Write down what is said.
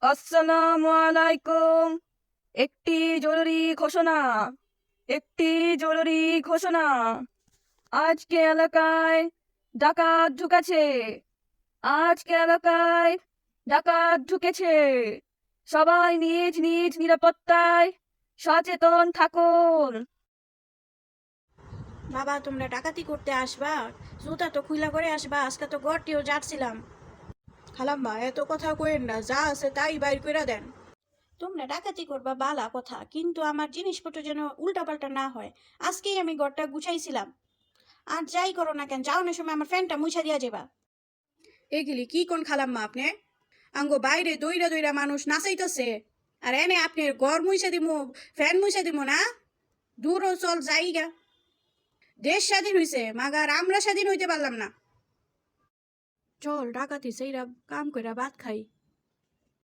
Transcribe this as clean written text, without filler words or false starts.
আসসালামু আলাইকুম। একটি জরুরি ঘোষণা একটি জরুরি ঘোষণা। আজকে এলাকায় ডাকাত ঢুকেছে। আজকে এলাকায় ডাকাত ঢুকেছে। সবাই নিজ নিজ নিরাপত্তায় সচেতন থাকুন। বাবা, তোমরা ডাকাতি করতে আসবা? জুতা তো খুইলা করে আসবা, আজকে তো গড়টিও যাচ্ছিলাম। খালাম্মা এত কথা কইেন না, যা আছে তাই বাইর কইরা দেন। তোমরা ডাকাতি করবা বালা কথা, কিন্তু আমার জিনিসপত্র যেন উল্টাপাল্টা না হয়। আজকেই আমি ঘরটা গুছাইছিলাম। আর যাই করো না কেন, যাওয়ানোর সময় আমার ফ্যানটা মুছা দিয়া যাবা। এগুলি কি কোন খালাম্মা আপনি? আঙ্গো বাইরে দইরা দইরা মানুষ নাচাইতেছে, আর এনে আপনি ঘর মুইছে দিমু, ফ্যান মুইছে দিমু না? দূর চল যাইগা। দেশ স্বাধীন হইছে, মাগার আমরা স্বাধীন হইতে পারলাম না। চল ডাকাতি সেইরা কাম কইরা ভাত খাই।